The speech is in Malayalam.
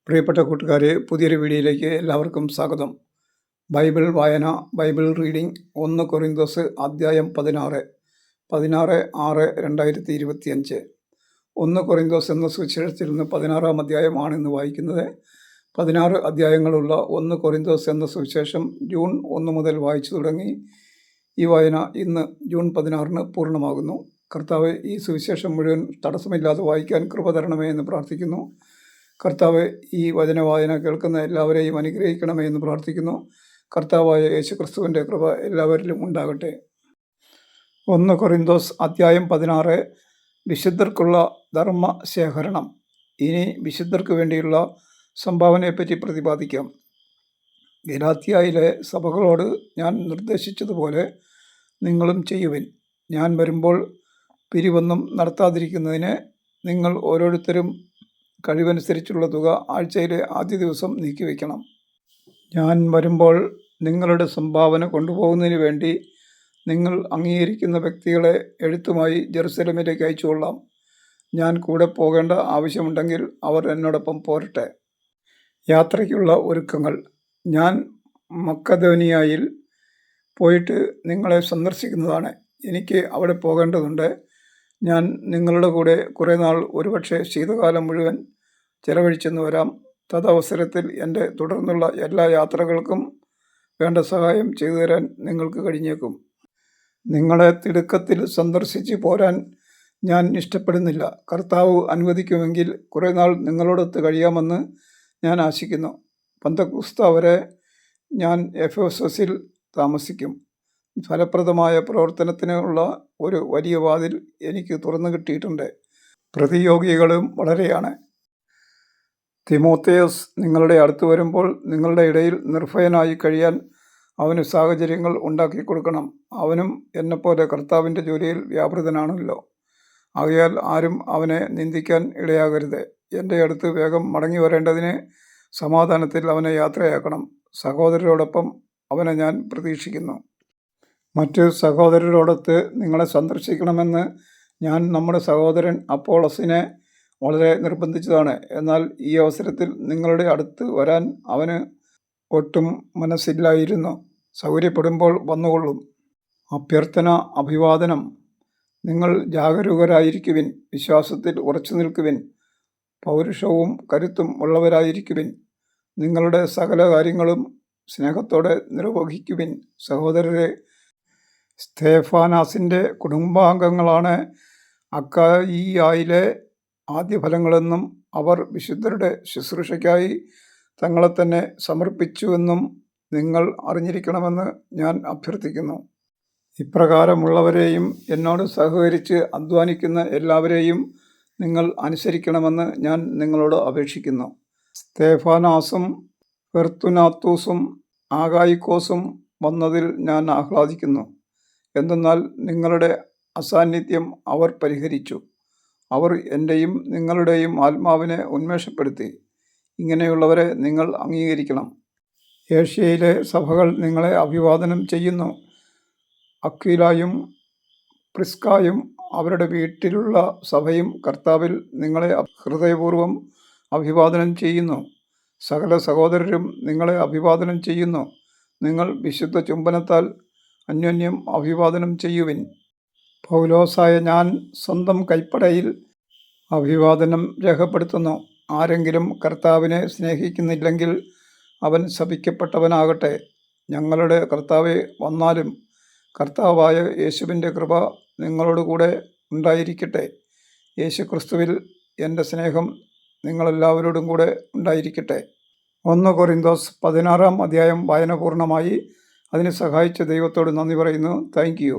പ്രിയപ്പെട്ട കൂട്ടുകാരെ, പുതിയൊരു വീഡിയോയിലേക്ക് എല്ലാവർക്കും സ്വാഗതം. ബൈബിൾ വായന, ബൈബിൾ റീഡിംഗ് 1 കൊറിന്തോസ് അധ്യായം 16 6/2025. 1 കൊറിന്തോസ് എന്ന സുവിശേഷത്തിൽ നിന്ന് 16-ാം അധ്യായമാണ് ഇന്ന് വായിക്കുന്നത്. 16 അധ്യായങ്ങളുള്ള 1 കൊറിന്തോസ് എന്ന സുവിശേഷം ജൂൺ 1 മുതൽ വായിച്ചു തുടങ്ങി. ഈ വായന ഇന്ന് ജൂൺ 16-ന് പൂർണ്ണമാകുന്നു. കർത്താവ് ഈ സുവിശേഷം മുഴുവൻ തടസ്സമില്ലാതെ വായിക്കാൻ കൃപ തരണമേ എന്ന് പ്രാർത്ഥിക്കുന്നു. കർത്താവ് ഈ വചനവായന കേൾക്കുന്ന എല്ലാവരെയും അനുഗ്രഹിക്കണമേ എന്ന് പ്രാർത്ഥിക്കുന്നു. കർത്താവായ യേശുക്രിസ്തുവിൻ്റെ കൃപ എല്ലാവരിലും ഉണ്ടാകട്ടെ. 1 കൊറിന്തോസ് അധ്യായം 16. വിശുദ്ധർക്കുള്ള ധർമ്മശേഖരണം. ഇനി വിശുദ്ധർക്ക് വേണ്ടിയുള്ള സംഭാവനയെപ്പറ്റി പ്രതിപാദിക്കാം. ഗലാത്യയിലെ സഭകളോട് ഞാൻ നിർദ്ദേശിച്ചതുപോലെ നിങ്ങളും ചെയ്യുവിൻ. ഞാൻ വരുമ്പോൾ പിരിവൊന്നും നടത്താതിരിക്കുന്നതിന് നിങ്ങൾ ഓരോരുത്തരും കഴിവനുസരിച്ചുള്ള തുക ആഴ്ചയിലെ ആദ്യ ദിവസം നീക്കിവെക്കണം. ഞാൻ വരുമ്പോൾ നിങ്ങളുടെ സംഭാവന കൊണ്ടുപോകുന്നതിന് വേണ്ടി നിങ്ങൾ അംഗീകരിക്കുന്ന വ്യക്തികളെ എഴുത്തുമായി ജെറുസലേമിലേക്ക് അയച്ചുകൊള്ളാം. ഞാൻ കൂടെ പോകേണ്ട ആവശ്യമുണ്ടെങ്കിൽ അവർ എന്നോടൊപ്പം പോരട്ടെ. യാത്രയ്ക്കുള്ള ഒരുക്കങ്ങൾ. ഞാൻ മക്കദോനിയയിൽ പോയിട്ട് നിങ്ങളെ സന്ദർശിക്കുന്നതാണ്. എനിക്ക് അവിടെ പോകേണ്ടതുണ്ട്. ഞാൻ നിങ്ങളുടെ കൂടെ കുറേ നാൾ, ഒരുപക്ഷെ ശീതകാലം മുഴുവൻ ചെലവഴിച്ചെന്ന് വരാം. തദവസരത്തിൽ എൻ്റെ തുടർന്നുള്ള എല്ലാ യാത്രകൾക്കും വേണ്ട സഹായം ചെയ്തു തരാൻ നിങ്ങൾക്ക് കഴിഞ്ഞേക്കും. നിങ്ങളെ തിടുക്കത്തിൽ സന്ദർശിച്ച് പോരാൻ ഞാൻ ഇഷ്ടപ്പെടുന്നില്ല. കർത്താവ് അനുവദിക്കുമെങ്കിൽ കുറേ നാൾ നിങ്ങളോടൊത്ത് കഴിയാമെന്ന് ഞാൻ ആശിക്കുന്നു. പെന്തക്കോസ്ത് വരെ ഞാൻ എഫെസോസിൽ താമസിക്കും. ഫലപ്രദമായ പ്രവർത്തനത്തിനുള്ള ഒരു വലിയ വാതിൽ എനിക്ക് തുറന്നു കിട്ടിയിട്ടുണ്ട്. പ്രതിയോഗികളും വളരെയാണ്. തിമോത്തേയോസ് നിങ്ങളുടെ അടുത്ത് വരുമ്പോൾ നിങ്ങളുടെ ഇടയിൽ നിർഭയനായി കഴിയാൻ അവന് സാഹചര്യങ്ങൾ ഉണ്ടാക്കി കൊടുക്കണം. അവനും എന്നെപ്പോലെ കർത്താവിൻ്റെ ജോലിയിൽ വ്യാപൃതനാണല്ലോ. ആകയാൽ ആരും അവനെ നിന്ദിക്കാൻ ഇടയാകരുത്. എൻ്റെ അടുത്ത് വേഗം മടങ്ങി വരേണ്ടതിന് സമാധാനത്തിൽ അവനെ യാത്രയാക്കണം. സഹോദരരോടൊപ്പം അവനെ ഞാൻ പ്രതീക്ഷിക്കുന്നു. മറ്റ് സഹോദരരോടൊത്ത് നിങ്ങളെ സന്ദർശിക്കണമെന്ന് ഞാൻ നമ്മുടെ സഹോദരൻ അപ്പോളസിനെ വളരെ നിർബന്ധിച്ചതാണ്. എന്നാൽ ഈ അവസരത്തിൽ നിങ്ങളുടെ അടുത്ത് വരാൻ അവന് ഒട്ടും മനസ്സില്ലായിരുന്നു. സൗകര്യപ്പെടുമ്പോൾ വന്നുകൊള്ളും. അഭ്യർത്ഥന, അഭിവാദനം. നിങ്ങൾ ജാഗരൂകരായിരിക്കുവിൻ, വിശ്വാസത്തിൽ ഉറച്ചു നിൽക്കുവിൻ, പൗരുഷവും കരുത്തും ഉള്ളവരായിരിക്കുവിൻ. നിങ്ങളുടെ സകല കാര്യങ്ങളും സ്നേഹത്തോടെ നിർവഹിക്കുവിൻ. സഹോദരരെ, സ്തേഫാനാസിൻ്റെ കുടുംബാംഗങ്ങളാണ് അക്കായിയായിലെ ആദ്യഫലങ്ങളെന്നും അവർ വിശുദ്ധരുടെ ശുശ്രൂഷയ്ക്കായി തങ്ങളെ തന്നെ സമർപ്പിച്ചുവെന്നും നിങ്ങൾ അറിഞ്ഞിരിക്കണമെന്ന് ഞാൻ അഭ്യർത്ഥിക്കുന്നു. ഇപ്രകാരമുള്ളവരെയും എന്നോട് സഹകരിച്ച് അധ്വാനിക്കുന്ന എല്ലാവരെയും നിങ്ങൾ അനുസരിക്കണമെന്ന് ഞാൻ നിങ്ങളോട് അപേക്ഷിക്കുന്നു. സ്തേഫാനാസും ഫെർത്തുനാത്തൂസും ആഗായിക്കോസും വന്നതിൽ ഞാൻ ആഹ്ലാദിക്കുന്നു. എന്തെന്നാൽ നിങ്ങളുടെ അസാന്നിധ്യം അവർ പരിഹരിച്ചു. അവർ എൻ്റെയും നിങ്ങളുടെയും ആത്മാവിനെ ഉന്മേഷപ്പെടുത്തി. ഇങ്ങനെയുള്ളവരെ നിങ്ങൾ അംഗീകരിക്കണം. ഏഷ്യയിലെ സഭകൾ നിങ്ങളെ അഭിവാദനം ചെയ്യുന്നു. അക്വിലായും പ്രിസ്കായും അവരുടെ വീട്ടിലുള്ള സഭയും കർത്താവിൽ നിങ്ങളെ ഹൃദയപൂർവ്വം അഭിവാദനം ചെയ്യുന്നു. സകല സഹോദരരും നിങ്ങളെ അഭിവാദനം ചെയ്യുന്നു. നിങ്ങൾ വിശുദ്ധ ചുംബനത്താൽ അന്യോന്യം അഭിവാദനം ചെയ്യുവിൻ. പൗലോസായ ഞാൻ സ്വന്തം കൈപ്പടയിൽ അഭിവാദനം രേഖപ്പെടുത്തുന്നു. ആരെങ്കിലും കർത്താവിനെ സ്നേഹിക്കുന്നില്ലെങ്കിൽ അവൻ ശപിക്കപ്പെട്ടവനാകട്ടെ. ഞങ്ങളുടെ കർത്താവെ വന്നാലും കർത്താവായ യേശുവിൻ്റെ കൃപ നിങ്ങളോടുകൂടെ ഉണ്ടായിരിക്കട്ടെ. യേശുക്രിസ്തുവിൽ എൻ്റെ സ്നേഹം നിങ്ങളെല്ലാവരോടും കൂടെ ഉണ്ടായിരിക്കട്ടെ. 1 കൊറിന്തോസ് 16-ാം അധ്യായം വായന പൂർണ്ണമായി. അതിനെ സഹായിച്ച ദൈവത്തോട് നന്ദി പറയുന്നു. Thank you.